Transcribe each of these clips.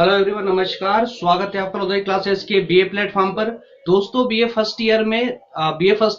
Hello everyone, नमस्कार। स्वागत है आपका उदय क्लासेस के बीए प्लेटफॉर्म पर। दोस्तों, बीए फर्स्ट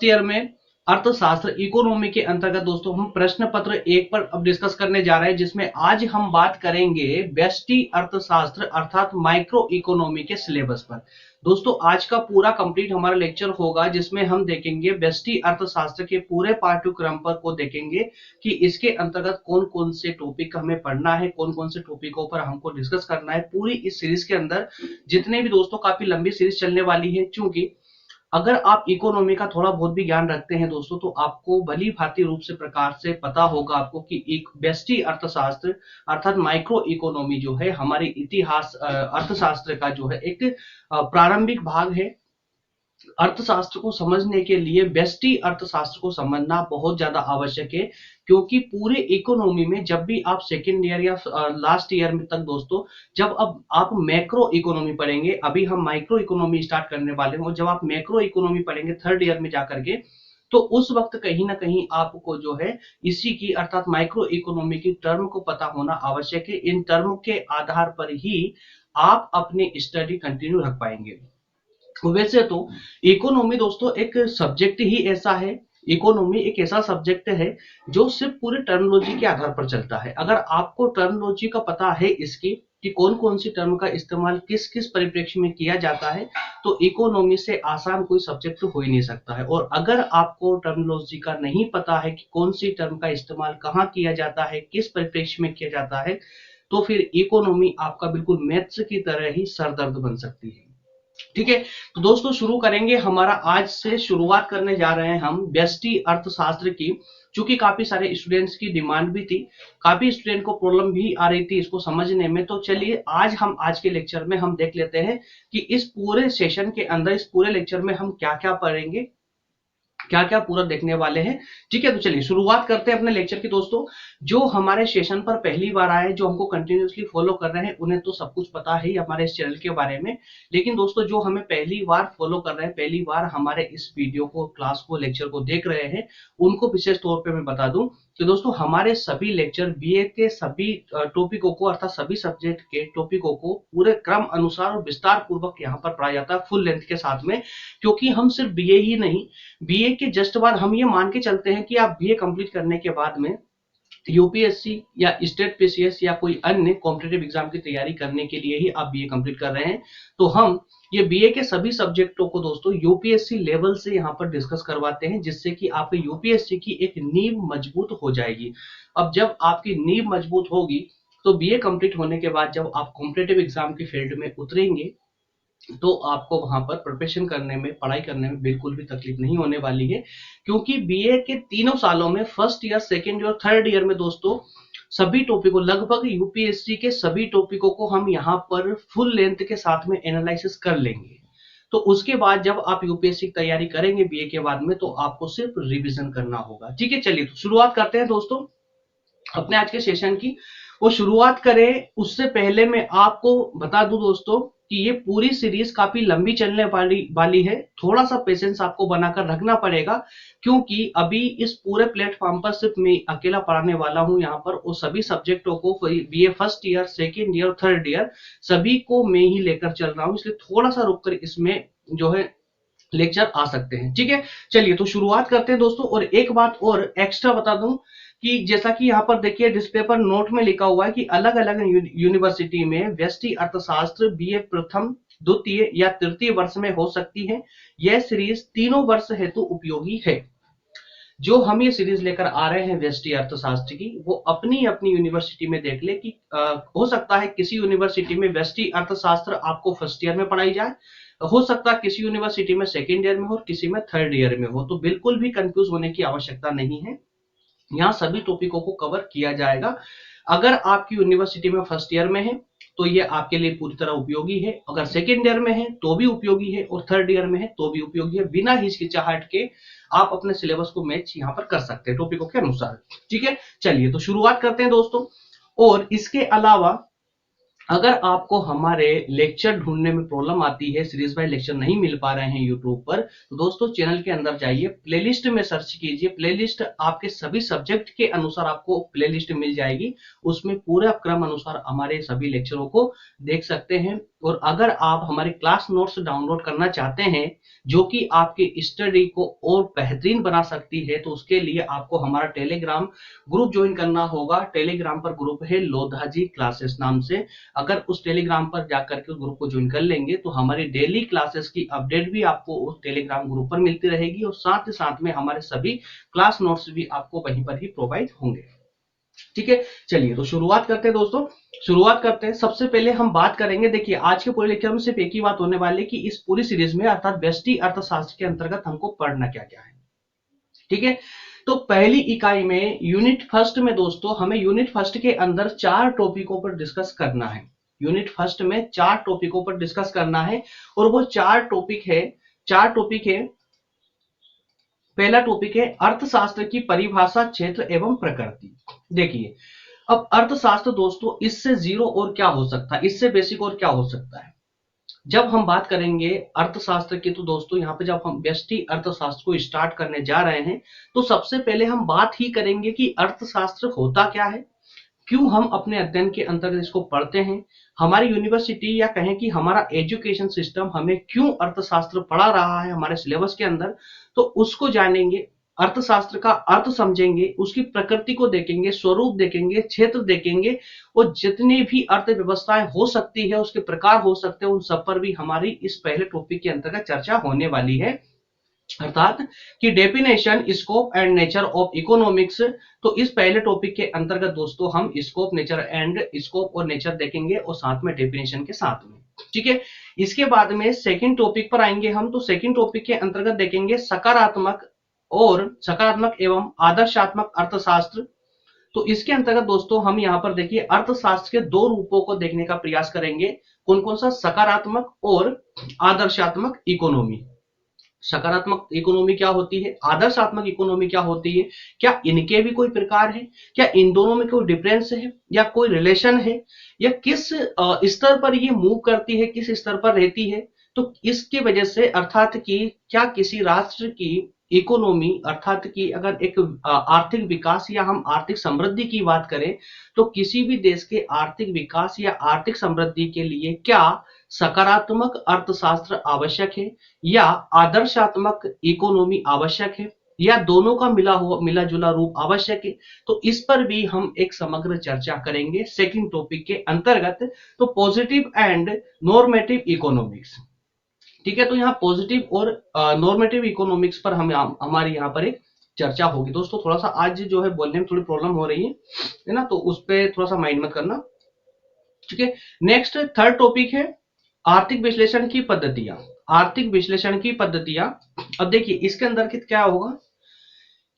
ईयर में अर्थशास्त्र इकोनॉमी के अंतर्गत दोस्तों हम प्रश्न पत्र एक पर अब डिस्कस करने जा रहे हैं, जिसमें आज हम बात करेंगे व्यष्टि अर्थशास्त्र अर्थात माइक्रो इकोनॉमी के सिलेबस पर। दोस्तों, आज का पूरा कंप्लीट हमारा लेक्चर होगा, जिसमें हम देखेंगे व्यष्टि अर्थशास्त्र के पूरे पाठ्यक्रम पर को देखेंगे कि इसके अंतर्गत कौन कौन से टॉपिक हमें पढ़ना है, कौन कौन से टॉपिकों पर हमको डिस्कस करना है। पूरी इस सीरीज के अंदर जितने भी दोस्तों काफी लंबी सीरीज चलने वाली है, क्योंकि अगर आप इकोनॉमी का थोड़ा बहुत भी ज्ञान रखते हैं दोस्तों, तो आपको भली भांति रूप से प्रकार से पता होगा आपको कि एक व्यष्टि अर्थशास्त्र अर्थात माइक्रो इकोनॉमी जो है हमारे इतिहास अर्थशास्त्र का जो है एक प्रारंभिक भाग है। अर्थशास्त्र को समझने के लिए व्यष्टि अर्थशास्त्र को समझना बहुत ज्यादा आवश्यक है, क्योंकि पूरे इकोनॉमी में जब भी आप सेकेंड ईयर या लास्ट ईयर में तक दोस्तों, जब अब आप मैक्रो इकोनॉमी पढ़ेंगे, अभी हम माइक्रो इकोनॉमी स्टार्ट करने वाले हैं, और जब आप मैक्रो इकोनॉमी पढ़ेंगे थर्ड ईयर में जाकर के, तो उस वक्त कहीं ना कहीं आपको जो है इसी की अर्थात माइक्रो इकोनॉमी की टर्म को पता होना आवश्यक है। इन टर्म के आधार पर ही आप अपनी स्टडी कंटिन्यू रख पाएंगे। वैसे तो इकोनॉमी दोस्तों एक सब्जेक्ट ही ऐसा है, इकोनॉमी एक ऐसा सब्जेक्ट है जो सिर्फ पूरे टर्मिनोलॉजी के आधार पर चलता है। अगर आपको टर्मिनोलॉजी का पता है इसकी कि कौन कौन सी टर्म का इस्तेमाल किस किस परिप्रेक्ष्य में किया जाता है, तो इकोनॉमी से आसान कोई सब्जेक्ट हो ही नहीं सकता है। और अगर आपको टर्मिनोलॉजी का नहीं पता है कि कौन सी टर्म का इस्तेमाल कहाँ किया जाता है, किस परिप्रेक्ष्य में किया जाता है, तो फिर इकोनॉमी आपका बिल्कुल मैथ्स की तरह ही सरदर्द बन सकती है। ठीक है, तो दोस्तों शुरू करेंगे। हमारा आज से शुरुआत करने जा रहे हैं हम व्यष्टि अर्थशास्त्र की। चूंकि काफी सारे स्टूडेंट्स की डिमांड भी थी, काफी स्टूडेंट को प्रॉब्लम भी आ रही थी इसको समझने में, तो चलिए आज के लेक्चर में हम देख लेते हैं कि इस पूरे सेशन के अंदर, इस पूरे लेक्चर में हम क्या क्या पढ़ेंगे, क्या क्या पूरा देखने वाले हैं। ठीक है, तो चलिए शुरुआत करते हैं अपने लेक्चर की। दोस्तों, जो हमारे सेशन पर पहली बार आए, जो हमको कंटिन्यूअसली फॉलो कर रहे हैं, उन्हें तो सब कुछ पता है ही हमारे इस चैनल के बारे में। लेकिन दोस्तों, जो हमें पहली बार फॉलो कर रहे हैं, पहली बार हमारे इस वीडियो को, क्लास को, लेक्चर को देख रहे हैं, उनको विशेष तौर पर मैं बता दूं कि दोस्तों हमारे सभी लेक्चर बीए के सभी टॉपिकों को अर्थात सभी सब्जेक्ट के टॉपिकों को पूरे क्रम अनुसार और विस्तार पूर्वक यहाँ पर पढ़ाया जाता है फुल लेंथ के साथ में। क्योंकि हम सिर्फ बीए ही नहीं, बीए के जस्ट बाद हम ये मान के चलते हैं कि आप बीए कंप्लीट करने के बाद में यूपीएससी या स्टेट पीसीएस या कोई अन्य कॉम्पिटिटिव एग्जाम की तैयारी करने के लिए ही आप बीए कंप्लीट कर रहे हैं। तो हम ये बीए के सभी सब्जेक्टों को दोस्तों यूपीएससी लेवल से यहाँ पर डिस्कस करवाते हैं, जिससे कि आपके यूपीएससी की एक नींव मजबूत हो जाएगी। अब जब आपकी नींव मजबूत होगी, तो बीए कंप्लीट होने के बाद जब आप कॉम्पिटिटिव एग्जाम की फील्ड में उतरेंगे, तो आपको वहां पर प्रिपरेशन करने में, पढ़ाई करने में बिल्कुल भी तकलीफ नहीं होने वाली है। क्योंकि बीए के तीनों सालों में, फर्स्ट ईयर, सेकेंड ईयर और थर्ड ईयर में दोस्तों, सभी टॉपिकों, लगभग यूपीएससी के सभी टॉपिकों को हम यहाँ पर फुल लेंथ के साथ में एनालिसिस कर लेंगे। तो उसके बाद जब आप यूपीएससी की तैयारी करेंगे बीए के बाद में, तो आपको सिर्फ रिविजन करना होगा। ठीक है, चलिए तो शुरुआत करते हैं दोस्तों अपने आज के सेशन की। वो शुरुआत करें उससे पहले मैं आपको बता दूं दोस्तों कि ये पूरी सीरीज काफी लंबी चलने वाली है। थोड़ा सा पेशेंस आपको बनाकर रखना पड़ेगा, क्योंकि अभी इस पूरे प्लेटफॉर्म पर सिर्फ मैं अकेला पढ़ाने वाला हूं यहाँ पर, और सभी सब्जेक्टों को, BA first year, second year, third year, सभी को मैं ही लेकर चल रहा हूं। इसलिए थोड़ा सा रुककर इसमें जो है लेक्चर आ सकते हैं। ठीक है, चलिए तो शुरुआत करते हैं दोस्तों। और एक बात और एक्स्ट्रा बता दूं कि जैसा कि यहाँ पर देखिए डिस्प्ले पर नोट में लिखा हुआ है कि अलग अलग यूनिवर्सिटी में व्यष्टि अर्थशास्त्र बीए प्रथम, द्वितीय या तृतीय वर्ष में हो सकती है। यह सीरीज तीनों वर्ष हेतु उपयोगी है। जो हम ये सीरीज लेकर आ रहे हैं व्यष्टि अर्थशास्त्र की, वो अपनी अपनी यूनिवर्सिटी में देख ले कि हो सकता है किसी यूनिवर्सिटी में व्यष्टि अर्थशास्त्र आपको फर्स्ट ईयर में पढ़ाई जाए, हो सकता है किसी यूनिवर्सिटी में सेकेंड ईयर में हो, किसी में थर्ड ईयर में हो। तो बिल्कुल भी कंफ्यूज होने की आवश्यकता नहीं है, यहाँ सभी टॉपिकों को कवर किया जाएगा। अगर आपकी यूनिवर्सिटी में फर्स्ट ईयर में है, तो ये आपके लिए पूरी तरह उपयोगी है। अगर सेकेंड ईयर में है तो भी उपयोगी है, और थर्ड ईयर में है तो भी उपयोगी है। बिना हिचकिचाहट के आप अपने सिलेबस को मैच यहाँ पर कर सकते हैं टॉपिकों के अनुसार। ठीक है, चलिए तो शुरुआत करते हैं दोस्तों। और इसके अलावा अगर आपको हमारे लेक्चर ढूंढने में प्रॉब्लम आती है, सीरीज वाइज लेक्चर नहीं मिल पा रहे हैं यूट्यूब पर, तो दोस्तों चैनल के अंदर जाइए, प्लेलिस्ट में सर्च कीजिए, प्लेलिस्ट आपके सभी सब्जेक्ट के अनुसार आपको प्लेलिस्ट मिल जाएगी, उसमें पूरा क्रम अनुसार हमारे सभी लेक्चरों को देख सकते हैं। और अगर आप हमारे क्लास नोट्स डाउनलोड करना चाहते हैं जो कि आपकी स्टडी को और बेहतरीन बना सकती है, तो उसके लिए आपको हमारा टेलीग्राम ग्रुप ज्वाइन करना होगा। टेलीग्राम पर ग्रुप है लोधाजी क्लासेस नाम से। अगर उस टेलीग्राम पर जाकर के उस ग्रुप को ज्वाइन कर लेंगे तो हमारी डेली क्लासेस की अपडेट भी आपको उस टेलीग्राम ग्रुप पर मिलती रहेगी, और साथ ही साथ में हमारे सभी क्लास नोट्स भी आपको वहीं पर ही प्रोवाइड होंगे। ठीक है, चलिए तो शुरुआत करते हैं दोस्तों। शुरुआत करते हैं। सबसे पहले हम बात करेंगे, देखिए आज के पूरे लेक्चर में सिर्फ एक ही बात होने वाली है कि इस पूरी सीरीज में अर्थात व्यष्टि अर्थशास्त्र के अंतर्गत हमको पढ़ना क्या क्या है। ठीक है, तो पहली इकाई में यूनिट फर्स्ट में दोस्तों हमें यूनिट फर्स्ट के अंदर 4 टॉपिकों पर डिस्कस करना है। यूनिट फर्स्ट में 4 टॉपिकों पर डिस्कस करना है, और वो 4 टॉपिक है। पहला टॉपिक है अर्थशास्त्र की परिभाषा, क्षेत्र एवं प्रकृति। देखिए, अब अर्थशास्त्र दोस्तों इससे जीरो और क्या हो सकता है, इससे बेसिक और क्या हो सकता है। जब हम बात करेंगे अर्थशास्त्र की, तो दोस्तों यहाँ पे जब हम व्यष्टि अर्थशास्त्र को स्टार्ट करने जा रहे हैं, तो सबसे पहले हम बात ही करेंगे कि अर्थशास्त्र होता क्या है, क्यों हम अपने अध्ययन के अंतर्गत इसको पढ़ते हैं, हमारी यूनिवर्सिटी या कहें कि हमारा एजुकेशन सिस्टम हमें क्यों अर्थशास्त्र पढ़ा रहा है हमारे सिलेबस के अंदर, तो उसको जानेंगे। अर्थशास्त्र का अर्थ समझेंगे, उसकी प्रकृति को देखेंगे, स्वरूप देखेंगे, क्षेत्र देखेंगे, और जितनी भी अर्थव्यवस्थाएं हो सकती है, उसके प्रकार हो सकते हैं, उन सब पर भी हमारी इस पहले टॉपिक के अंतर्गत चर्चा होने वाली है। अर्थात कि definition, scope and nature of economics. तो इस पहले टॉपिक के अंतर्गत दोस्तों हम स्कोप और नेचर देखेंगे, और साथ में डेफिनेशन के साथ में। ठीक है, इसके बाद में सेकंड टॉपिक पर आएंगे हम। तो सेकंड टॉपिक के अंतर्गत देखेंगे सकारात्मक एवं आदर्शात्मक अर्थशास्त्र। तो इसके अंतर्गत दोस्तों हम यहाँ पर देखिए अर्थशास्त्र के 2 रूपों को देखने का प्रयास करेंगे। कौन कौन सा? सकारात्मक और आदर्शात्मक इकोनॉमी। सकारात्मक इकोनॉमी क्या होती है, आदर्शात्मक इकोनॉमी क्या होती है, क्या इनके भी कोई प्रकार है, क्या इन दोनों में कोई डिफरेंस है या कोई रिलेशन है, या किस स्तर पर ये मूव करती है, किस स्तर पर रहती है। तो इसकी वजह से अर्थात कि क्या किसी राष्ट्र की इकोनॉमी, अर्थात कि अगर एक आर्थिक विकास या हम आर्थिक समृद्धि की बात करें, तो किसी भी देश के आर्थिक विकास या आर्थिक समृद्धि के लिए क्या सकारात्मक अर्थशास्त्र आवश्यक है या आदर्शात्मक इकोनॉमी आवश्यक है, या दोनों का मिला जुला रूप आवश्यक है। तो इस पर भी हम एक समग्र चर्चा करेंगे सेकंड टॉपिक के अंतर्गत। तो पॉजिटिव एंड नॉर्मेटिव इकोनॉमिक्स। ठीक है, तो यहाँ पॉजिटिव और नॉर्मेटिव इकोनॉमिक्स पर हमारी यहाँ पर एक चर्चा होगी। दोस्तों थोड़ा सा आज जो है बोलने में थोड़ी प्रॉब्लम हो रही है ना, तो उस पर थोड़ा सा माइंड मत करना। ठीक है, नेक्स्ट थर्ड टॉपिक है आर्थिक विश्लेषण की पद्धतियां। आर्थिक विश्लेषण की पद्धतियां। अब देखिए इसके अंदर क्या होगा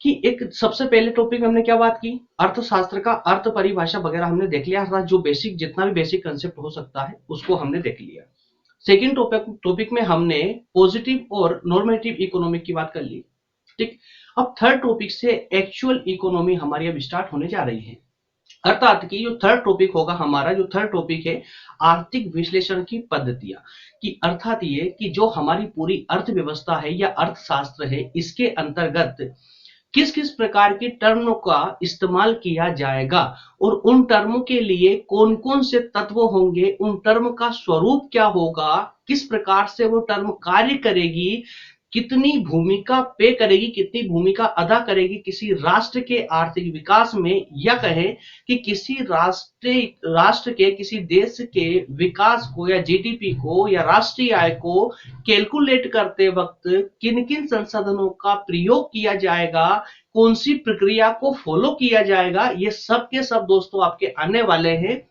कि एक सबसे पहले टॉपिक में हमने क्या बात की, अर्थशास्त्र का अर्थ परिभाषा वगैरह हमने देख लिया, अर्थात जो बेसिक जितना भी बेसिक कंसेप्ट हो सकता है उसको हमने देख लिया। सेकेंड टॉपिक में हमने पॉजिटिव और नॉर्मेटिव इकोनॉमिक की बात कर ली। ठीक, अब थर्ड टॉपिक से एक्चुअल इकोनॉमी हमारी अब स्टार्ट होने जा रही है। अर्थात कि जो थर्ड टॉपिक होगा हमारा, जो थर्ड टॉपिक है आर्थिक विश्लेषण की पद्धतियां, कि अर्थात ये कि जो हमारी पूरी अर्थव्यवस्था है या अर्थशास्त्र है, इसके अंतर्गत किस किस प्रकार की टर्मों का इस्तेमाल किया जाएगा, और उन टर्मों के लिए कौन कौन से तत्व होंगे, उन टर्म का स्वरूप क्या होगा, किस प्रकार से वो टर्म कार्य करेगी, कितनी भूमिका पे करेगी, कितनी भूमिका अदा करेगी किसी राष्ट्र के आर्थिक विकास में, या कहें कि किसी राष्ट्र के, किसी देश के विकास को या जीडीपी को या राष्ट्रीय आय को कैलकुलेट करते वक्त किन किन संसाधनों का प्रयोग किया जाएगा, कौन सी प्रक्रिया को फॉलो किया जाएगा, ये सब के सब दोस्तों आपके आने वाले हैं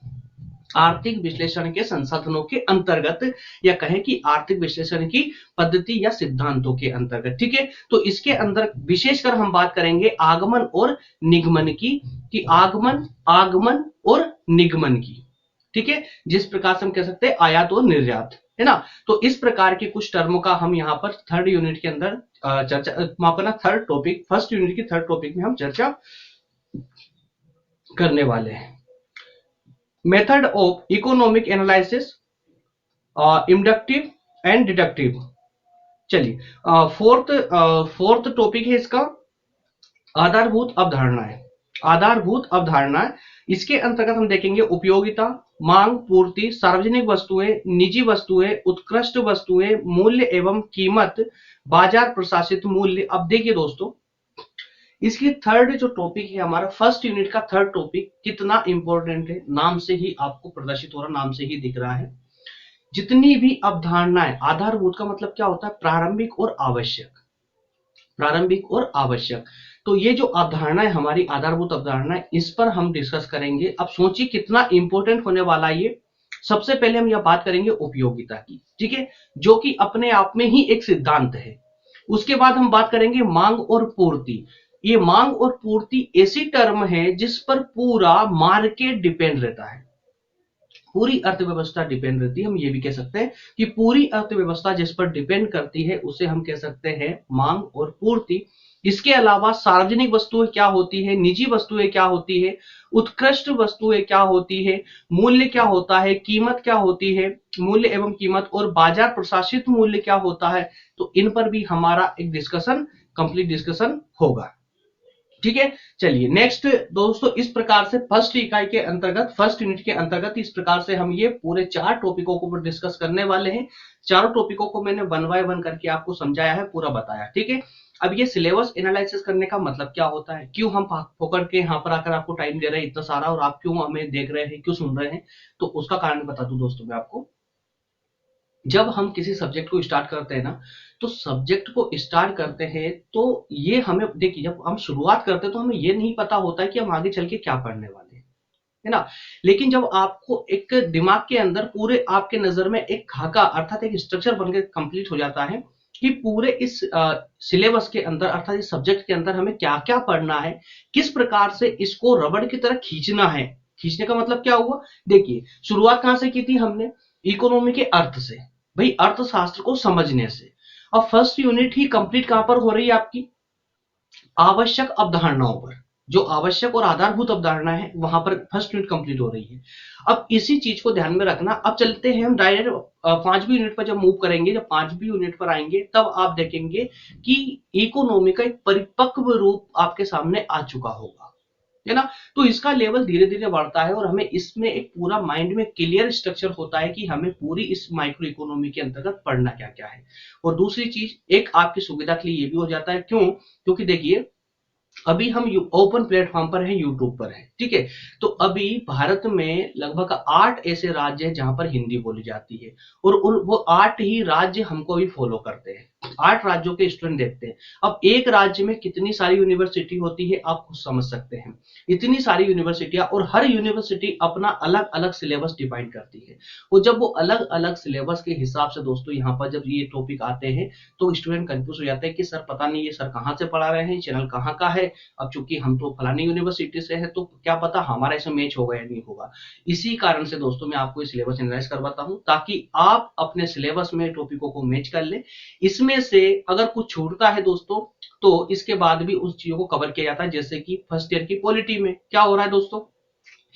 आर्थिक विश्लेषण के संसाधनों के अंतर्गत, या कहें कि आर्थिक विश्लेषण की पद्धति या सिद्धांतों के अंतर्गत। ठीक है, तो इसके अंदर विशेषकर हम बात करेंगे आगमन और निगमन की, कि आगमन और निगमन की। ठीक है, जिस प्रकार से हम कह सकते हैं आयात और निर्यात, है ना। तो इस प्रकार की कुछ टर्मों का हम यहाँ पर थर्ड यूनिट के अंदर चर्चा, माफ करना, थर्ड टॉपिक, फर्स्ट यूनिट की थर्ड टॉपिक में हम चर्चा करने वाले हैं। Method of economic analysis, inductive and deductive. चलिए, फोर्थ टॉपिक है इसका आधारभूत अवधारणाएं। आधारभूत अवधारणाएं, इसके अंतर्गत हम देखेंगे उपयोगिता, मांग, पूर्ति, सार्वजनिक वस्तुएं, निजी वस्तुएं, उत्कृष्ट वस्तुएं, मूल्य एवं कीमत, बाजार प्रशासित मूल्य। अब देखिए दोस्तों, इसकी थर्ड जो टॉपिक है हमारा फर्स्ट यूनिट का थर्ड टॉपिक कितना इंपॉर्टेंट है, नाम से ही आपको प्रदर्शित हो रहा, नाम से ही दिख रहा है। जितनी भी अवधारणाएं, आधारभूत का मतलब क्या होता है, प्रारंभिक और आवश्यक, प्रारंभिक और आवश्यक। तो ये जो अवधारणा है हमारी आधारभूत अवधारणा है, इस पर हम डिस्कस करेंगे। अब सोचिए कितना इंपॉर्टेंट होने वाला है ये। सबसे पहले हम यह बात करेंगे उपयोगिता की, ठीक है, जो कि अपने आप में ही एक सिद्धांत है। उसके बाद हम बात करेंगे मांग और पूर्ति। ये मांग और पूर्ति ऐसी टर्म है जिस पर पूरा मार्केट डिपेंड रहता है, पूरी अर्थव्यवस्था डिपेंड रहती है। हम ये भी कह सकते हैं कि पूरी अर्थव्यवस्था जिस पर डिपेंड करती है उसे हम कह सकते हैं मांग और पूर्ति। इसके अलावा सार्वजनिक वस्तुएं क्या होती है, निजी वस्तुएं क्या होती है, उत्कृष्ट वस्तुएं क्या होती है, मूल्य क्या होता है, कीमत क्या होती है, मूल्य एवं कीमत, और बाजार प्रशासित मूल्य क्या होता है। तो इन पर भी हमारा एक डिस्कशन, कंप्लीट डिस्कशन होगा, ठीक है। चलिए नेक्स्ट दोस्तों, इस प्रकार से फर्स्ट इकाई के अंतर्गत, फर्स्ट यूनिट के अंतर्गत इस प्रकार से हम ये पूरे 4 टॉपिकों को डिस्कस करने वाले हैं। चारों टॉपिकों को मैंने वन बाय वन करके आपको समझाया है, पूरा बताया, ठीक है। अब ये सिलेबस एनालिसिस करने का मतलब क्या होता है, क्यों हम पकड़ के यहाँ पर आकर आपको टाइम दे रहे हैं इतना सारा, और आप क्यों हमें देख रहे हैं, क्यों सुन रहे हैं, तो उसका कारण बता दूं दोस्तों मैं आपको। जब हम किसी सब्जेक्ट को स्टार्ट करते हैं ना, तो सब्जेक्ट को स्टार्ट करते हैं तो ये हमें देखिए, जब हम शुरुआत करते हैं तो हमें ये नहीं पता होता है कि हम आगे चल के क्या पढ़ने वाले हैं, है ना। लेकिन जब आपको एक दिमाग के अंदर पूरे आपके नजर में एक खाका अर्थात एक स्ट्रक्चर बनकर कंप्लीट हो जाता है कि पूरे इस सिलेबस के अंदर अर्थात इस सब्जेक्ट के अंदर हमें क्या क्या पढ़ना है, किस प्रकार से इसको रबड़ की तरह खींचना है। खींचने का मतलब क्या हुआ, देखिए शुरुआत कहां से की थी हमने, इकोनॉमी के अर्थ से, भाई अर्थशास्त्र को समझने से। अब फर्स्ट यूनिट ही कंप्लीट कहां पर हो रही है आपकी, आवश्यक अवधारणाओं पर। जो आवश्यक और आधारभूत अवधारणा है वहां पर फर्स्ट यूनिट कंप्लीट हो रही है। अब इसी चीज को ध्यान में रखना। अब चलते हैं हम डायरेक्ट पांचवी यूनिट पर, जब मूव करेंगे, जब पांचवी यूनिट पर आएंगे तब आप देखेंगे कि इकोनॉमी का एक परिपक्व रूप आपके सामने आ चुका होगा, है ना। तो इसका लेवल धीरे धीरे बढ़ता है और हमें इसमें एक पूरा माइंड में क्लियर स्ट्रक्चर होता है कि हमें पूरी इस माइक्रो इकोनॉमी के अंतर्गत पढ़ना क्या क्या है। और दूसरी चीज एक आपकी सुविधा के लिए ये भी हो जाता है, क्यों, क्योंकि देखिए अभी हम ओपन प्लेटफॉर्म पर हैं, यूट्यूब पर हैं, ठीक है। तो अभी भारत में लगभग 8 ऐसे राज्य हैं जहां पर हिंदी बोली जाती है, और वो 8 ही राज्य हमको भी फॉलो करते हैं, 8 राज्यों के स्टूडेंट देखते हैं। अब एक राज्य में कितनी सारी यूनिवर्सिटी होती है आप खुद समझ सकते हैं, इतनी सारी यूनिवर्सिटियां, और हर यूनिवर्सिटी अपना अलग अलग सिलेबस डिफाइन करती है। और जब वो अलग अलग सिलेबस के हिसाब से दोस्तों यहाँ पर जब ये टॉपिक आते हैं तो स्टूडेंट कंफ्यूज हो जाते हैं कि सर पता नहीं ये सर कहाँ से पढ़ा रहे हैं, चैनल कहाँ का है। अब चूंकि हम तो फलानी यूनिवर्सिटी से है तो क्या पता हमारा इसमें मैच होगा या नहीं होगा। इसी कारण से दोस्तों मैं आपको सिलेबस एनालाइज करवाता हूं ताकि आप अपने सिलेबस में टॉपिकों को मैच कर ले। इसमें से अगर कुछ छूटता है दोस्तों तो इसके बाद भी उस चीजों को कवर किया जाता है। जैसे कि फर्स्ट ईयर की पॉलिटी में क्या हो रहा है दोस्तों,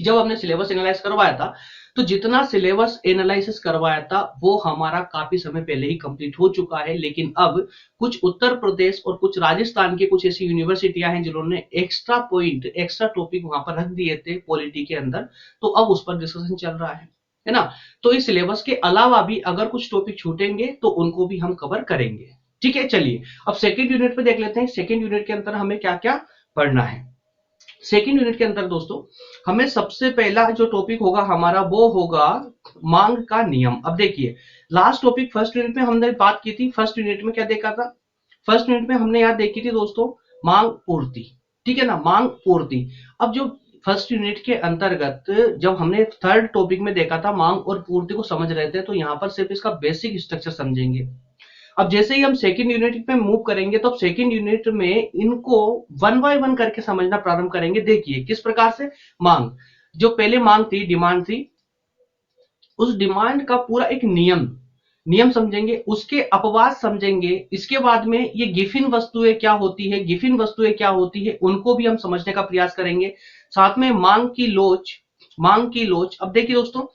जब हमने सिलेबस एनालाइज करवाया था तो जितना सिलेबस एनालिसिस करवाया था वो हमारा काफी समय पहले ही कंप्लीट हो चुका है। लेकिन अब कुछ उत्तर प्रदेश और कुछ राजस्थान के कुछ ऐसी यूनिवर्सिटियां हैं जिन्होंने एक्स्ट्रा पॉइंट, एक्स्ट्रा टॉपिक वहां पर रख दिए थे पॉलिटी के अंदर, तो अब उस पर डिस्कशन चल रहा है ना। तो इस सिलेबस के अलावा भी अगर कुछ टॉपिक छूटेंगे तो उनको भी हम कवर करेंगे, ठीक है। चलिए अब सेकेंड यूनिट पे देख लेते हैं, सेकेंड यूनिट के अंदर हमें क्या क्या पढ़ना है। सेकेंड यूनिट के अंदर दोस्तों हमें सबसे पहला जो टॉपिक होगा हमारा वो होगा मांग का नियम। अब देखिए लास्ट टॉपिक फर्स्ट यूनिट में हमने बात की थी, फर्स्ट यूनिट में क्या देखा था, फर्स्ट यूनिट में हमने याद देखी थी दोस्तों मांग पूर्ति, ठीक है ना, मांग पूर्ति। अब जो फर्स्ट यूनिट के अंतर्गत जब हमने थर्ड टॉपिक में देखा था मांग और पूर्ति को समझ रहे थे, तो यहां पर सिर्फ इसका बेसिक स्ट्रक्चर समझेंगे। अब जैसे ही हम सेकंड यूनिट में मूव करेंगे तो अब सेकंड यूनिट में इनको वन बाय वन करके समझना प्रारंभ करेंगे। देखिए किस प्रकार से मांग, जो पहले मांग थी, डिमांड थी, उस डिमांड का पूरा एक नियम, नियम समझेंगे, उसके अपवाद समझेंगे। इसके बाद में ये गिफिन वस्तुएं क्या होती है, गिफिन वस्तुएं क्या होती है उनको भी हम समझने का प्रयास करेंगे। साथ में मांग की लोच, मांग की लोच। अब देखिए दोस्तों,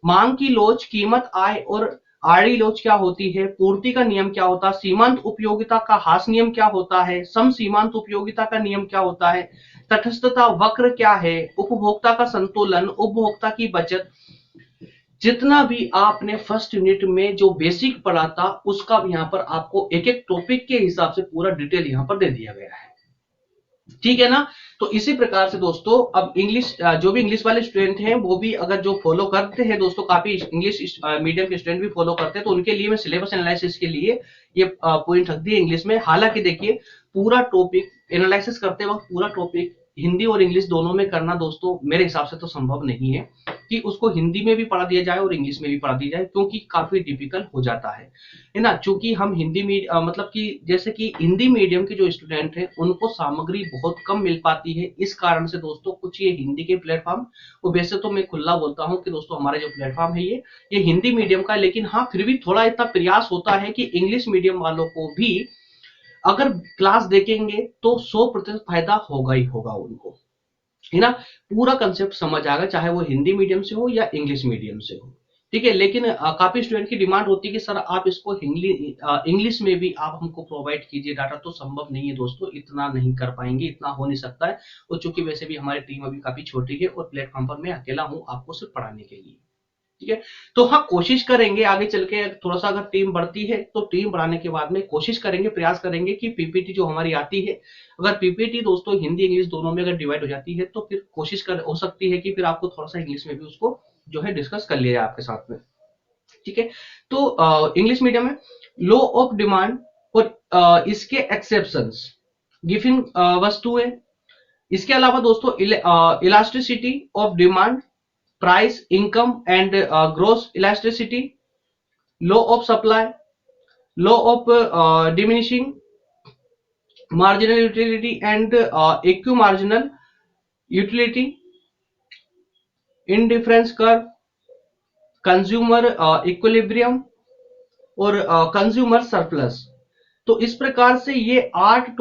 मांग की लोच, कीमत, आय और आड़ी लोच क्या होती है, पूर्ति का नियम क्या होता है, सीमांत उपयोगिता का हास नियम क्या होता है, सम सीमांत उपयोगिता का नियम क्या होता है, तटस्थता वक्र क्या है, उपभोक्ता का संतुलन, उपभोक्ता की बचत। जितना भी आपने फर्स्ट यूनिट में जो बेसिक पढ़ा था उसका यहाँ पर आपको एक एक टॉपिक के हिसाब से पूरा डिटेल यहाँ पर दे दिया गया है, ठीक है ना। तो इसी प्रकार से दोस्तों अब इंग्लिश, जो भी इंग्लिश वाले स्टूडेंट हैं वो भी अगर जो फॉलो करते हैं दोस्तों, काफी इंग्लिश मीडियम के स्टूडेंट भी फॉलो करते हैं, तो उनके लिए मैं सिलेबस एनालिसिस के लिए ये पॉइंट रख दिए इंग्लिश में। हालांकि देखिए पूरा टॉपिक एनालिसिस करते वक्त पूरा टॉपिक हिंदी और इंग्लिश दोनों में करना दोस्तों मेरे हिसाब से तो संभव नहीं है कि उसको हिंदी में भी पढ़ा दिया जाए और इंग्लिश में भी पढ़ा दिया जाए, क्योंकि काफी डिफिकल्ट हो जाता है ना। चूंकि हम हिंदी में मतलब कि जैसे कि हिंदी मीडियम के जो स्टूडेंट हैं उनको सामग्री बहुत कम मिल पाती है, इस कारण से दोस्तों कुछ ये हिंदी के प्लेटफॉर्म, वो वैसे तो मैं खुला बोलता हूँ कि दोस्तों हमारा जो प्लेटफॉर्म है ये हिंदी मीडियम का, लेकिन हाँ फिर भी थोड़ा इतना प्रयास होता है कि इंग्लिश मीडियम वालों को भी अगर क्लास देखेंगे तो 100% फायदा होगा ही होगा उनको, है ना। पूरा कंसेप्ट समझ आएगा, चाहे वो हिंदी मीडियम से हो या इंग्लिश मीडियम से हो, ठीक है। लेकिन काफी स्टूडेंट की डिमांड होती है कि सर आप इसको इंग्लिश में भी आप हमको प्रोवाइड कीजिए डाटा, तो संभव नहीं है दोस्तों, इतना नहीं कर पाएंगे, इतना हो नहीं सकता है। और चूंकि वैसे भी हमारी टीम अभी काफी छोटी है और प्लेटफॉर्म पर मैं अकेला हूं आपको सिर्फ पढ़ाने के लिए, ठीक है। तो हाँ कोशिश करेंगे आगे चल के, थोड़ा सा अगर टीम बढ़ती है तो टीम बढ़ाने के बाद में कोशिश करेंगे, प्रयास करेंगे कि पीपीटी जो हमारी आती है, अगर पीपीटी दोस्तों हिंदी इंग्लिश दोनों में अगर डिवाइड हो जाती है तो फिर कोशिश कर हो सकती है कि फिर आपको थोड़ा सा इंग्लिश में भी उसको जो है डिस्कस कर लिया जाए आपके साथ में, ठीक है। तो इंग्लिश मीडियम में लॉ ऑफ डिमांड और इसके एक्सेप्शंस, गिवन वस्तुएं, इसके अलावा दोस्तों elasticity of demand, price, income and gross elasticity, law of supply, law of diminishing marginal utility and equimarginal utility, indifference curve, consumer equilibrium और कंज्यूमर सरप्लस। तो इस प्रकार से ये 8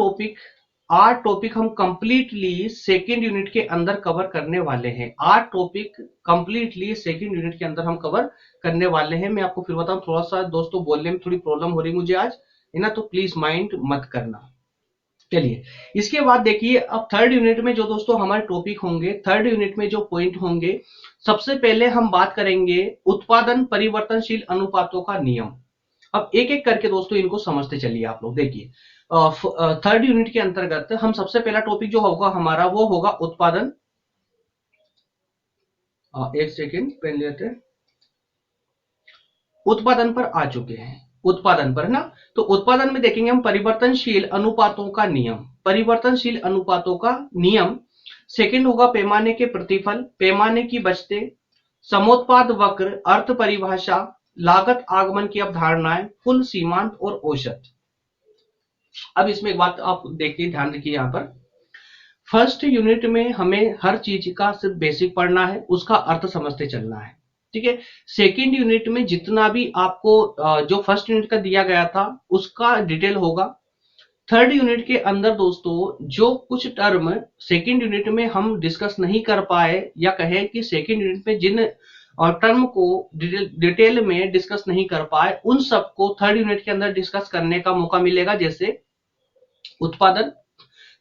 टॉपिक हम कंप्लीटली सेकेंड यूनिट के अंदर कवर करने वाले हैं। 8 टॉपिक कंप्लीटली सेकेंड यूनिट के अंदर हम कवर करने वाले हैं। मैं आपको फिर बताऊं, थोड़ा सा दोस्तों बोलने में थोड़ी प्रॉब्लम हो रही मुझे आज, है ना, तो प्लीज माइंड मत करना। चलिए इसके बाद देखिए अब थर्ड यूनिट में जो दोस्तों हमारे टॉपिक होंगे, थर्ड यूनिट में जो पॉइंट होंगे, सबसे पहले हम बात करेंगे उत्पादन परिवर्तनशील अनुपातों का नियम। अब एक एक करके दोस्तों इनको समझते चलिए आप लोग। देखिए थर्ड यूनिट के अंतर्गत हम सबसे पहला टॉपिक जो होगा हमारा वो होगा उत्पादन। एक सेकेंड पेन लेते हैं, उत्पादन पर आ चुके हैं, उत्पादन पर है ना। तो उत्पादन में देखेंगे हम परिवर्तनशील अनुपातों का नियम, परिवर्तनशील अनुपातों का नियम। सेकंड होगा पैमाने के प्रतिफल, पैमाने की बचतें, समोत्पाद वक्र, अर्थ परिभाषा, लागत आगमन की अवधारणाएं, कुल सीमांत और औसत। अब इसमें एक बात आप देखिए, ध्यान रखिए, यहां पर फर्स्ट यूनिट में हमें हर चीज का सिर्फ बेसिक पढ़ना है, उसका अर्थ समझते चलना है, ठीक है। सेकेंड यूनिट में जितना भी आपको जो फर्स्ट यूनिट का दिया गया था उसका डिटेल होगा। थर्ड यूनिट के अंदर दोस्तों जो कुछ टर्म सेकेंड यूनिट में हम डिस्कस नहीं कर पाए, या कहें कि सेकेंड यूनिट में जिन टर्म को डिटेल में डिस्कस नहीं कर पाए, उन सबको थर्ड यूनिट के अंदर डिस्कस करने का मौका मिलेगा। जैसे उत्पादन,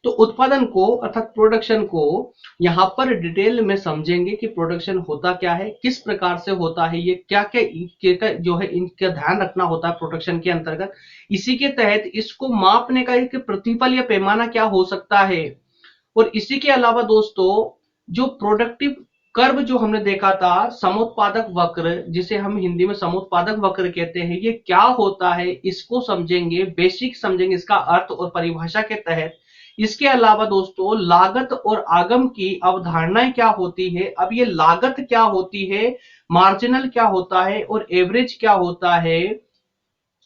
तो उत्पादन को अर्थात प्रोडक्शन को यहां पर डिटेल में समझेंगे कि प्रोडक्शन होता क्या है, किस प्रकार से होता है, ये क्या क्या जो है इनका ध्यान रखना होता है प्रोडक्शन के अंतर्गत। इसी के तहत इसको मापने का एक प्रतिफल या पैमाना क्या हो सकता है। और इसी के अलावा दोस्तों जो प्रोडक्टिव कर्व जो हमने देखा था, समोत्पादक वक्र, जिसे हम हिंदी में समोत्पादक वक्र कहते हैं, ये क्या होता है इसको समझेंगे, बेसिक समझेंगे इसका अर्थ और परिभाषा के तहत। इसके अलावा दोस्तों लागत और आगम की अवधारणाएं क्या होती है। अब ये लागत क्या होती है, मार्जिनल क्या होता है और एवरेज क्या होता है,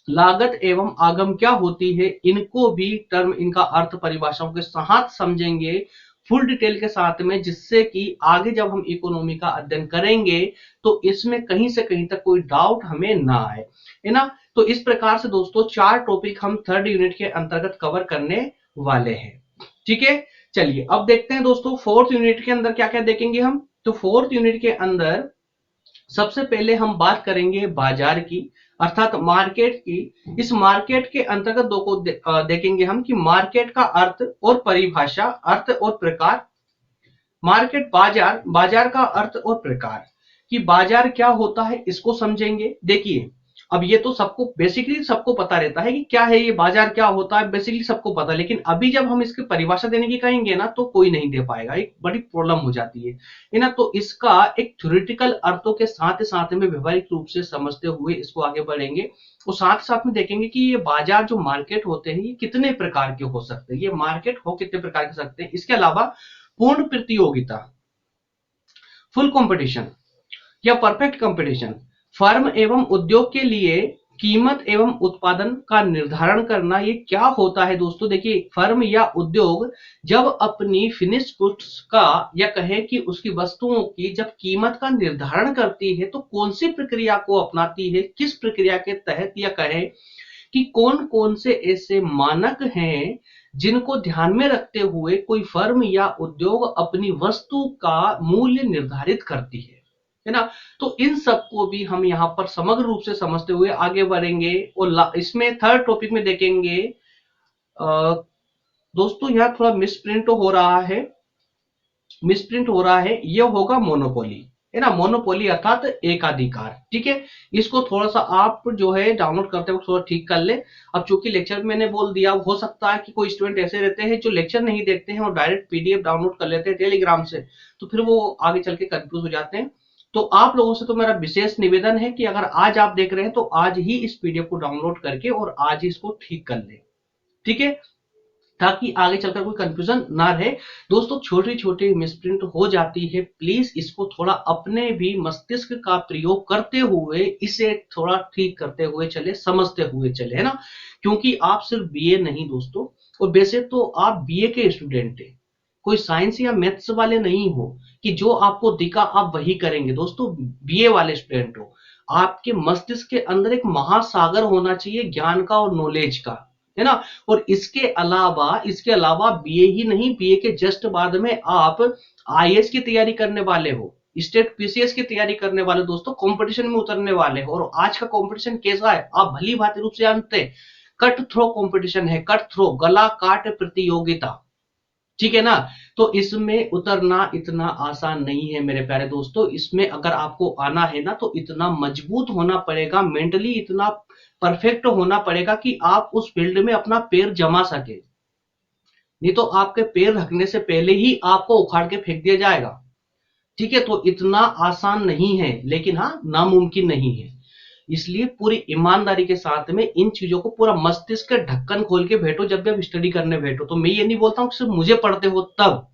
लागत एवं आगम क्या होती है, इनको भी टर्म, इनका अर्थ परिभाषाओं के साथ समझेंगे फुल डिटेल के साथ में, जिससे कि आगे जब हम इकोनॉमी का अध्ययन करेंगे तो इसमें कहीं से कहीं तक कोई डाउट हमें ना आए, है ना। तो इस प्रकार से दोस्तों 4 टॉपिक हम थर्ड यूनिट के अंतर्गत कवर करने वाले हैं, ठीक है। चलिए अब देखते हैं दोस्तों फोर्थ यूनिट के अंदर क्या क्या देखेंगे हम। तो फोर्थ यूनिट के अंदर सबसे पहले हम बात करेंगे बाजार की, अर्थात मार्केट की। इस मार्केट के अंतर्गत दो को देखेंगे हम कि मार्केट का अर्थ और परिभाषा, अर्थ और प्रकार। मार्केट बाजार, बाजार का अर्थ और प्रकार, कि बाजार क्या होता है इसको समझेंगे। देखिए अब ये तो सबको बेसिकली सबको पता रहता है कि क्या है ये बाजार, क्या होता है, बेसिकली सबको पता है। लेकिन अभी जब हम इसकी परिभाषा देने की कहेंगे ना तो कोई नहीं दे पाएगा, एक बड़ी प्रॉब्लम हो जाती है ना। तो इसका एक थ्योरेटिकल अर्थों के साथ में व्यवहारिक रूप से समझते हुए इसको आगे बढ़ेंगे और साथ में देखेंगे कि ये बाजार जो मार्केट होते हैं ये कितने प्रकार के हो सकते हैं, ये मार्केट हो कितने प्रकार के सकते हैं। इसके अलावा पूर्ण प्रतियोगिता, फुल कंपटीशन या परफेक्ट कंपटीशन, फर्म एवं उद्योग के लिए कीमत एवं उत्पादन का निर्धारण करना, ये क्या होता है दोस्तों। देखिए फर्म या उद्योग जब अपनी फिनिश गुड्स का या कहे कि उसकी वस्तुओं की जब कीमत का निर्धारण करती है तो कौन सी प्रक्रिया को अपनाती है, किस प्रक्रिया के तहत, या कहे कि कौन कौन से ऐसे मानक हैं जिनको ध्यान में रखते हुए कोई फर्म या उद्योग अपनी वस्तु का मूल्य निर्धारित करती है ना। तो इन सबको भी हम यहाँ पर समग्र रूप से समझते हुए आगे बढ़ेंगे और इसमें थर्ड टॉपिक में देखेंगे दोस्तों यहाँ थोड़ा मिसप्रिंट हो रहा है, ये होगा मोनोपोली, है ना। मोनोपोली अर्थात एकाधिकार, ठीक है। इसको थोड़ा सा आप जो है डाउनलोड करते वक्त थोड़ा ठीक कर ले। अब चूंकि लेक्चर मैंने बोल दिया, हो सकता है कि कोई स्टूडेंट ऐसे रहते हैं जो लेक्चर नहीं देखते हैं और डायरेक्ट पीडीएफ डाउनलोड कर लेते हैं टेलीग्राम से, तो फिर वो आगे चल के कंफ्यूज हो जाते हैं। तो आप लोगों से तो मेरा विशेष निवेदन है कि अगर आज आप देख रहे हैं तो आज ही इस पीडीएफ को डाउनलोड करके और आज ही इसको ठीक कर ले, ठीक है, ताकि आगे चलकर कोई कंफ्यूजन ना रहे। दोस्तों छोटी छोटी मिसप्रिंट हो जाती है, प्लीज इसको थोड़ा अपने भी मस्तिष्क का प्रयोग करते हुए इसे थोड़ा ठीक करते हुए चले, समझते हुए चले, है ना। क्योंकि आप सिर्फ बीए नहीं दोस्तों, और वैसे तो आप बीए के स्टूडेंट है, कोई साइंस या मैथ्स वाले नहीं हो कि जो आपको दिखा आप वही करेंगे। दोस्तों बीए वाले स्टूडेंट हो, आपके मस्तिष्क के अंदर एक महासागर होना चाहिए ज्ञान का और नॉलेज का, है ना। और इसके अलावा बीए ही नहीं, बीए के जस्ट बाद में आप आईएएस की तैयारी करने वाले हो, स्टेट पीसीएस की तैयारी करने वाले दोस्तों, कंपटीशन में उतरने वाले हो। और आज का कंपटीशन कैसा है आप भली भांति रूप से जानते हैं, कट थ्रो कंपटीशन है, कट थ्रो, गला काट प्रतियोगिता, ठीक है ना। तो इसमें उतरना इतना आसान नहीं है मेरे प्यारे दोस्तों। इसमें अगर आपको आना है ना तो इतना मजबूत होना पड़ेगा, मेंटली इतना परफेक्ट होना पड़ेगा कि आप उस फील्ड में अपना पैर जमा सके, नहीं तो आपके पैर रखने से पहले ही आपको उखाड़ के फेंक दिया जाएगा, ठीक है। तो इतना आसान नहीं है, लेकिन हाँ नामुमकिन नहीं है। इसलिए पूरी ईमानदारी के साथ में इन चीजों को पूरा मस्तिष्क का ढक्कन खोल के बैठो जब भी आप स्टडी करने बैठो। तो मैं ये नहीं बोलता हूं कि सिर्फ मुझे पढ़ते हो तब,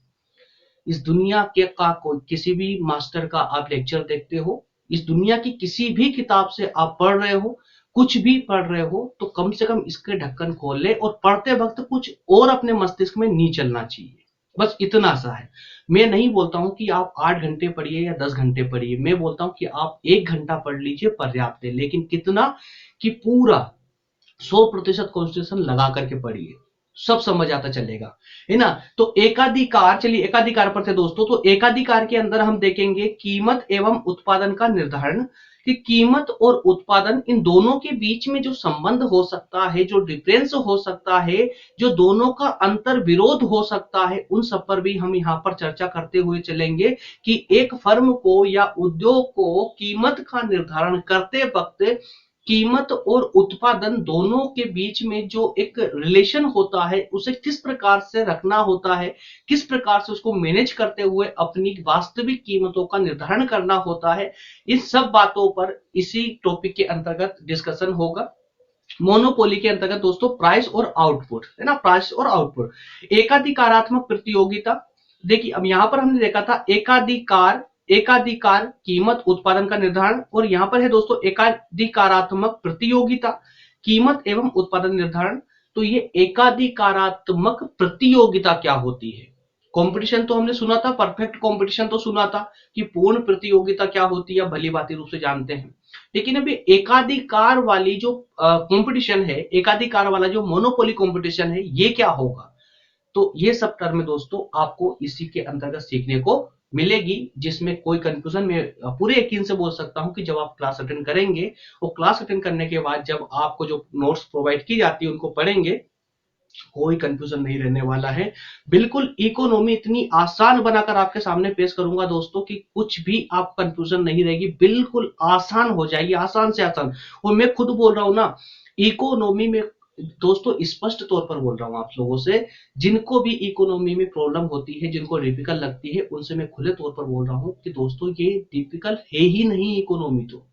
इस दुनिया के का कोई किसी भी मास्टर का आप लेक्चर देखते हो, इस दुनिया की किसी भी किताब से आप पढ़ रहे हो, कुछ भी पढ़ रहे हो, तो कम से कम इसके ढक्कन खोल ले और पढ़ते वक्त कुछ और अपने मस्तिष्क में नहीं चलना चाहिए, बस इतना सा है। मैं नहीं बोलता हूं कि आप 8 घंटे पढ़िए या 10 घंटे पढ़िए, मैं बोलता हूं कि आप 1 घंटा पढ़ लीजिए पर्याप्त है, लेकिन कितना कि पूरा 100% कॉन्सेंट्रेशन लगा करके पढ़िए, सब समझ आता चलेगा, है ना। तो एकाधिकार, चलिए एकाधिकार पर थे दोस्तों। तो एकाधिकार के अंदर हम देखेंगे कीमत एवं उत्पादन का निर्धारण, कि कीमत और उत्पादन इन दोनों के बीच में जो संबंध हो सकता है, जो डिफरेंस हो सकता है, जो दोनों का अंतर विरोध हो सकता है, उन सब पर भी हम यहाँ पर चर्चा करते हुए चलेंगे कि एक फर्म को या उद्योग को कीमत का निर्धारण करते वक्त कीमत और उत्पादन दोनों के बीच में जो एक रिलेशन होता है उसे किस प्रकार से रखना होता है, किस प्रकार से उसको मैनेज करते हुए अपनी वास्तविक कीमतों का निर्धारण करना होता है, इन सब बातों पर इसी टॉपिक के अंतर्गत डिस्कशन होगा। मोनोपोली के अंतर्गत दोस्तों प्राइस और आउटपुट, है ना, प्राइस और आउटपुट। एकाधिकारात्मक प्रतियोगिता, देखिए अब यहां पर हमने देखा था एकाधिकार कीमत उत्पादन का निर्धारण, और यहां पर है दोस्तों एकाधिकारात्मक प्रतियोगिता कीमत एवं उत्पादन निर्धारण। तो ये एकाधिकारात्मक प्रतियोगिता क्या होती है। कंपटीशन तो हमने सुना था, परफेक्ट कंपटीशन तो सुना था, कि पूर्ण प्रतियोगिता क्या होती है भली भांति रूप से जानते हैं। लेकिन अभी एकाधिकार वाली जो कंपटीशन है, एकाधिकार वाला जो मोनोपोली कंपटीशन है, ये क्या होगा। तो ये सब टर्म दोस्तों आपको इसी के अंतर्गत सीखने को मिलेगी, जिसमें कोई कंफ्यूजन में पूरे यकीन से बोल सकता हूं कि जब आप क्लास अटेंड करेंगे, वो क्लास अटेंड करने के बाद जब आपको जो नोट्स प्रोवाइड की जाती है उनको पढ़ेंगे, कोई कंफ्यूजन नहीं रहने वाला है। बिल्कुल इकोनॉमी इतनी आसान बनाकर आपके सामने पेश करूंगा दोस्तों कि कुछ भी आप कंफ्यूजन नहीं रहेगी, बिल्कुल आसान हो जाएगी, आसान से आसान। और मैं खुद बोल रहा हूं ना, इकोनॉमी में दोस्तों स्पष्ट तौर पर बोल रहा हूं आप लोगों से, जिनको भी इकोनॉमी में प्रॉब्लम होती है, जिनको डिफिकल्ट लगती है, उनसे मैं खुले तौर पर बोल रहा हूं कि दोस्तों ये डिफिकल्ट है ही नहीं, इकोनॉमी तो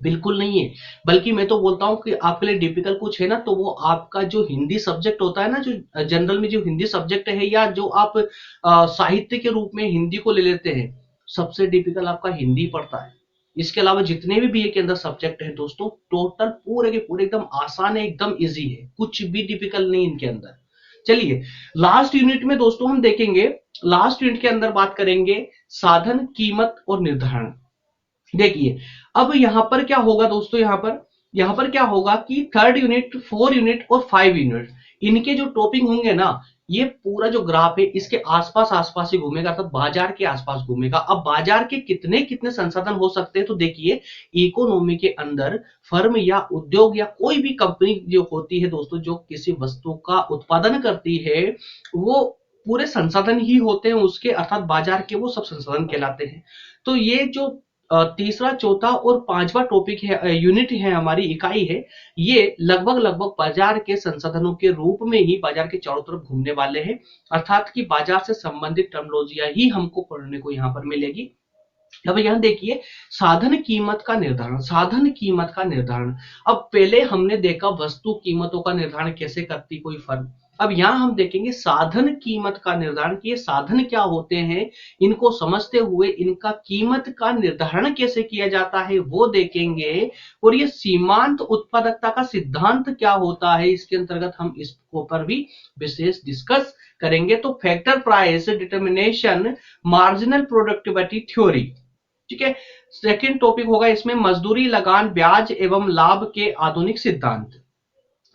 बिल्कुल नहीं है। बल्कि मैं तो बोलता हूँ कि आपके लिए डिफिकल्ट कुछ है ना, तो वो आपका जो हिंदी सब्जेक्ट होता है ना, जो जनरल में जो हिंदी सब्जेक्ट है, या जो आप साहित्य के रूप में हिंदी को ले लेते हैं, सबसे डिफिकल्ट आपका हिंदी पड़ता है। इसके अलावा जितने भी बीए के अंदर सब्जेक्ट है दोस्तों, टोटल पूरे के पूरे एकदम आसान है, एकदम इजी है, कुछ भी डिफिकल्ट नहीं इनके अंदर। चलिए, लास्ट यूनिट में दोस्तों हम देखेंगे, लास्ट यूनिट के अंदर बात करेंगे साधन, कीमत और निर्धारण। देखिए, अब यहां पर क्या होगा दोस्तों, यहां पर क्या होगा कि थर्ड यूनिट, 4 यूनिट और 5 यूनिट, इनके जो टॉपिक होंगे ना, ये पूरा जो ग्राफ है इसके आसपास आसपास ही घूमेगा, अर्थात बाजार के आसपास घूमेगा। अब बाजार के कितने कितने संसाधन हो सकते हैं, तो देखिए, इकोनॉमी के अंदर फर्म या उद्योग या कोई भी कंपनी जो होती है दोस्तों, जो किसी वस्तु का उत्पादन करती है, वो पूरे संसाधन ही होते हैं उसके, अर्थात बाजार के वो सब संसाधन कहलाते हैं। तो ये जो तीसरा, चौथा और पांचवा टॉपिक है, यूनिट है, हमारी इकाई है, ये लगभग लगभग बाजार के संसाधनों के रूप में ही बाजार के चारों तरफ घूमने वाले हैं, अर्थात कि बाजार से संबंधित टर्मिनोलॉजियां ही हमको पढ़ने को यहाँ पर मिलेगी। अब यहां देखिए, साधन कीमत का निर्धारण, साधन कीमत का निर्धारण। अब पहले हमने देखा वस्तु कीमतों का निर्धारण कैसे करती कोई फर्म, अब यहां हम देखेंगे साधन कीमत का निर्धारण, कि ये साधन क्या होते हैं, इनको समझते हुए इनका कीमत का निर्धारण कैसे किया जाता है वो देखेंगे। और ये सीमांत उत्पादकता का सिद्धांत क्या होता है, इसके अंतर्गत हम इसको पर भी विशेष डिस्कस करेंगे। तो factor price determination, marginal productivity theory, ठीक है। सेकंड टॉपिक होगा इसमें मजदूरी, लगान, ब्याज एवं लाभ के आधुनिक सिद्धांत।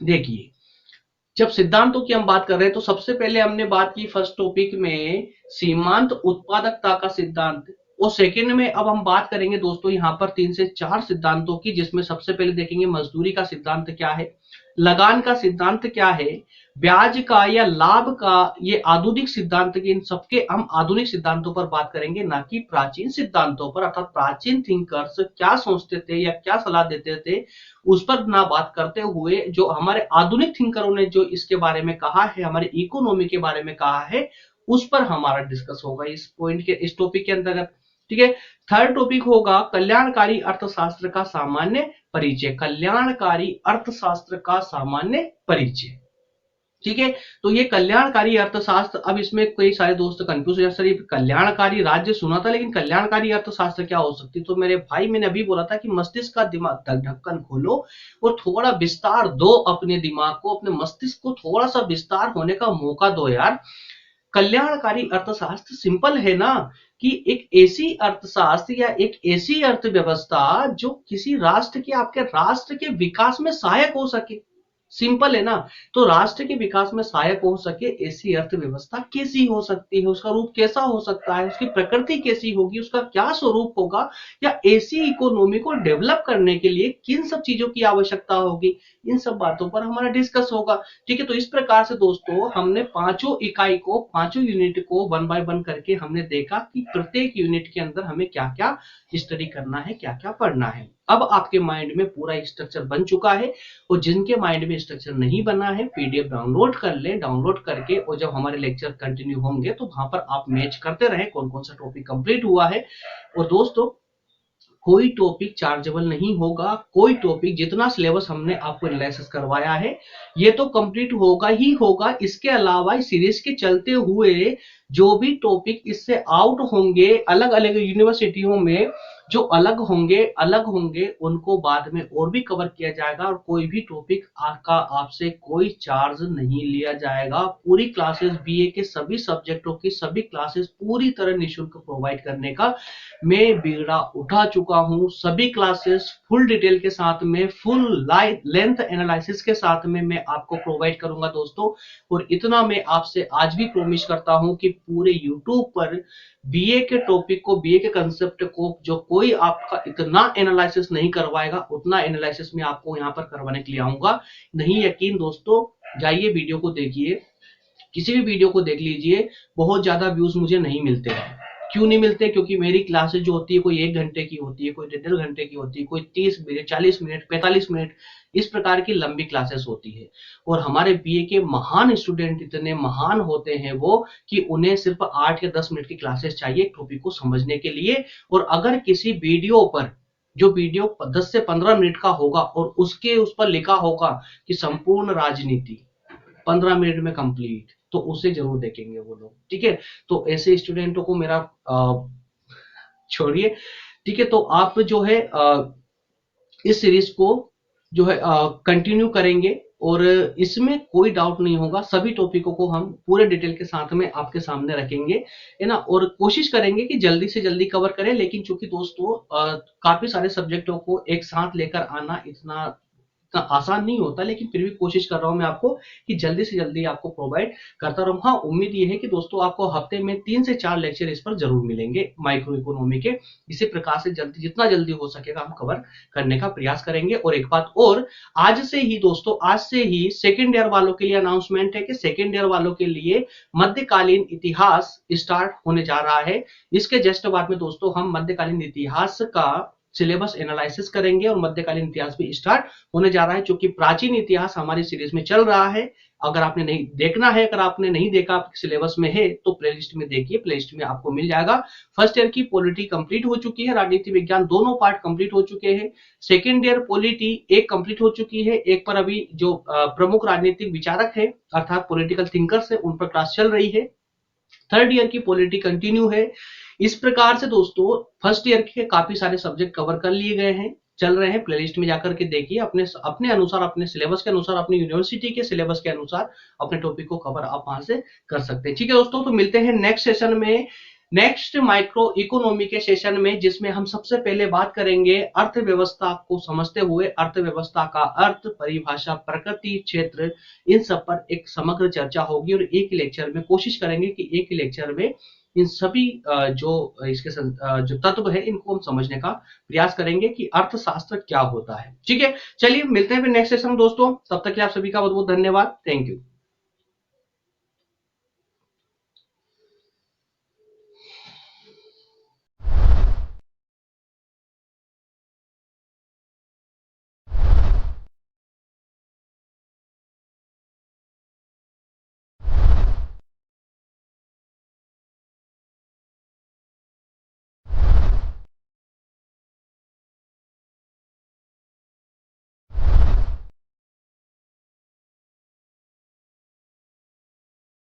देखिए, जब सिद्धांतों की हम बात कर रहे हैं तो सबसे पहले हमने बात की फर्स्ट टॉपिक में सीमांत उत्पादकता का सिद्धांत, और सेकंड में अब हम बात करेंगे दोस्तों यहाँ पर 3 से 4 सिद्धांतों की, जिसमें सबसे पहले देखेंगे मजदूरी का सिद्धांत क्या है, लगान का सिद्धांत क्या है, ब्याज का या लाभ का ये आधुनिक सिद्धांत के, इन सबके हम आधुनिक सिद्धांतों पर बात करेंगे, ना कि प्राचीन सिद्धांतों पर, अर्थात प्राचीन थिंकर्स क्या सोचते थे या क्या सलाह देते थे उस पर ना बात करते हुए, जो हमारे आधुनिक थिंकरों ने जो इसके बारे में कहा है, हमारे इकोनॉमी के बारे में कहा है, उस पर हमारा डिस्कस होगा इस पॉइंट के, इस टॉपिक के अंतर्गत, ठीक है। थर्ड टॉपिक होगा कल्याणकारी अर्थशास्त्र का सामान्य परिचय, कल्याणकारी अर्थशास्त्र का सामान्य परिचय, ठीक है। तो ये कल्याणकारी अर्थशास्त्र, अब इसमें कई सारे दोस्त कंफ्यूज है, सर ये कल्याणकारी राज्य सुना था लेकिन कल्याणकारी अर्थशास्त्र क्या हो सकती है। तो मेरे भाई, मैंने अभी बोला था कि मस्तिष्क का दिमाग ढक्कन खोलो और थोड़ा विस्तार दो अपने दिमाग को, अपने मस्तिष्क को थोड़ा सा विस्तार होने का मौका दो यार। कल्याणकारी अर्थशास्त्र सिंपल है ना, कि एक ऐसी अर्थशास्त्र या एक ऐसी अर्थव्यवस्था जो किसी राष्ट्र के, आपके राष्ट्र के विकास में सहायक हो सके, सिंपल है ना। तो राष्ट्र के विकास में सहायक हो सके ऐसी अर्थव्यवस्था कैसी हो सकती है, उसका रूप कैसा हो सकता है, उसकी प्रकृति कैसी होगी, उसका क्या स्वरूप होगा, या ऐसी इकोनॉमी को डेवलप करने के लिए किन सब चीजों की आवश्यकता होगी, इन सब बातों पर हमारा डिस्कस होगा, ठीक है। तो इस प्रकार से दोस्तों हमने पांचों इकाई को, पांचों यूनिट को 1 बाय 1 करके हमने देखा कि प्रत्येक यूनिट के अंदर हमें क्या क्या स्टडी करना है, क्या क्या पढ़ना है। अब आपके माइंड में पूरा स्ट्रक्चर बन चुका है, और जिनके माइंड में स्ट्रक्चर नहीं बना है, पीडीएफ डाउनलोड कर ले, डाउनलोड करके, और जब हमारे लेक्चर कंटिन्यू होंगे तो वहां पर आप मैच करते रहे कौन कौन सा टॉपिक कंप्लीट हुआ है। और दोस्तों, कोई टॉपिक चार्जेबल नहीं होगा, कोई टॉपिक, जितना सिलेबस हमने आपको एनालिसिस करवाया है ये तो कंप्लीट होगा ही होगा। इसके अलावा इस सीरीज के चलते हुए जो भी टॉपिक इससे आउट होंगे, अलग अलग यूनिवर्सिटियों में जो अलग होंगे उनको बाद में और भी कवर किया जाएगा, और कोई भी टॉपिक का आपसे कोई चार्ज नहीं लिया जाएगा। पूरी क्लासेस, बीए के सभी सब्जेक्टों की सभी क्लासेस पूरी तरह निःशुल्क प्रोवाइड करने का मैं बीड़ा उठा चुका हूं। सभी क्लासेस फुल डिटेल के साथ में, फुल लेंथ एनालिसिस के साथ में मैं आपको प्रोवाइड करूंगा दोस्तों। और इतना मैं आपसे आज भी प्रॉमिस करता हूं कि पूरे यूट्यूब पर बीए के टॉपिक को, बीए के कंसेप्ट को जो कोई आपका इतना एनालिसिस नहीं करवाएगा, उतना एनालिसिस मैं आपको यहाँ पर करवाने के लिए आऊंगा। नहीं यकीन दोस्तों, जाइए वीडियो को देखिए, किसी भी वीडियो को देख लीजिए। बहुत ज्यादा व्यूज मुझे नहीं मिलते हैं। क्यों नहीं मिलते? क्योंकि मेरी क्लासेस जो होती है कोई 1 घंटे की होती है, कोई 1.5 घंटे की होती है, कोई 30 मिनट, 40 मिनट, 45 मिनट, इस प्रकार की लंबी क्लासेस होती है। और हमारे बीए के महान स्टूडेंट इतने महान होते हैं वो, कि उन्हें सिर्फ 8 या 10 मिनट की क्लासेस चाहिए टॉपिक को समझने के लिए। और अगर किसी वीडियो पर, जो वीडियो 10 से 15 मिनट का होगा और उसके उस पर लिखा होगा कि संपूर्ण राजनीति 15 मिनट में कंप्लीट, तो उसे जरूर देखेंगे वो लोग। ठीक है, तो ऐसे स्टूडेंटों को मेरा छोड़िए। ठीक है, तो आप जो है इस सीरीज को जो है कंटिन्यू करेंगे और इसमें कोई डाउट नहीं होगा। सभी टॉपिकों को हम पूरे डिटेल के साथ में आपके सामने रखेंगे, है ना। और कोशिश करेंगे कि जल्दी से जल्दी कवर करें, लेकिन चूंकि दोस्तों काफी सारे सब्जेक्टों को एक साथ लेकर आना इतना आसान नहीं होता, लेकिन फिर भी कोशिश कर रहा हूं मैं आपको कि जल्दी से जल्दी आपको प्रोवाइड करता रहूं। हाँ, उम्मीद ये है कि दोस्तों आपको हफ्ते में 3 से 4 लेक्चर इस पर जरूर मिलेंगे माइक्रो इकोनॉमी के। इसी प्रकार से जल्दी, जितना जल्दी हो सकेगा हम कवर करने का प्रयास करेंगे। और एक बात और, आज से ही दोस्तों, आज से ही सेकेंड ईयर वालों के लिए अनाउंसमेंट है कि सेकेंड ईयर वालों के लिए मध्यकालीन इतिहास स्टार्ट होने जा रहा है। इसके जस्ट बाद में दोस्तों हम मध्यकालीन इतिहास का सिलेबस एनालिसिस करेंगे और मध्यकालीन इतिहास भी स्टार्ट होने जा रहा है। क्योंकि प्राचीन इतिहास हमारी सीरीज में चल रहा है। अगर आपने नहीं देखना है, अगर आपने नहीं देखा, सिलेबस में है, तो प्लेलिस्ट में देखिए, प्लेलिस्ट में आपको मिल जाएगा। फर्स्ट ईयर की पॉलिटी कंप्लीट हो चुकी है, राजनीति विज्ञान दोनों पार्ट कंप्लीट हो चुके हैं। सेकेंड ईयर पॉलिटी एक कंप्लीट हो चुकी है, एक पर अभी जो प्रमुख राजनीतिक विचारक है अर्थात पॉलिटिकल थिंकर्स है, उन पर क्लास चल रही है। थर्ड ईयर की पॉलिटी कंटिन्यू है। इस प्रकार से दोस्तों फर्स्ट ईयर के काफी सारे सब्जेक्ट कवर कर लिए गए हैं, चल रहे हैं। प्लेलिस्ट में जाकर के देखिए, अपने अपने अनुसार, अपने सिलेबस के अनुसार, अपनी यूनिवर्सिटी के सिलेबस के अनुसार अपने टॉपिक को कवर आप वहां से कर सकते हैं। ठीक है दोस्तों, तो मिलते हैं नेक्स्ट सेशन में, नेक्स्ट माइक्रो इकोनॉमी के सेशन में, जिसमें हम सबसे पहले बात करेंगे अर्थव्यवस्था को समझते हुए, अर्थव्यवस्था का अर्थ, परिभाषा, प्रकृति, क्षेत्र, इन सब पर एक समग्र चर्चा होगी। और एक लेक्चर में कोशिश करेंगे कि एक लेक्चर में इन सभी जो इसके जो तत्व है इनको हम समझने का प्रयास करेंगे कि अर्थशास्त्र क्या होता है। ठीक है, चलिए मिलते हैं फिर नेक्स्ट सेशन दोस्तों। तब तक के आप सभी का बहुत बहुत धन्यवाद। Thank you.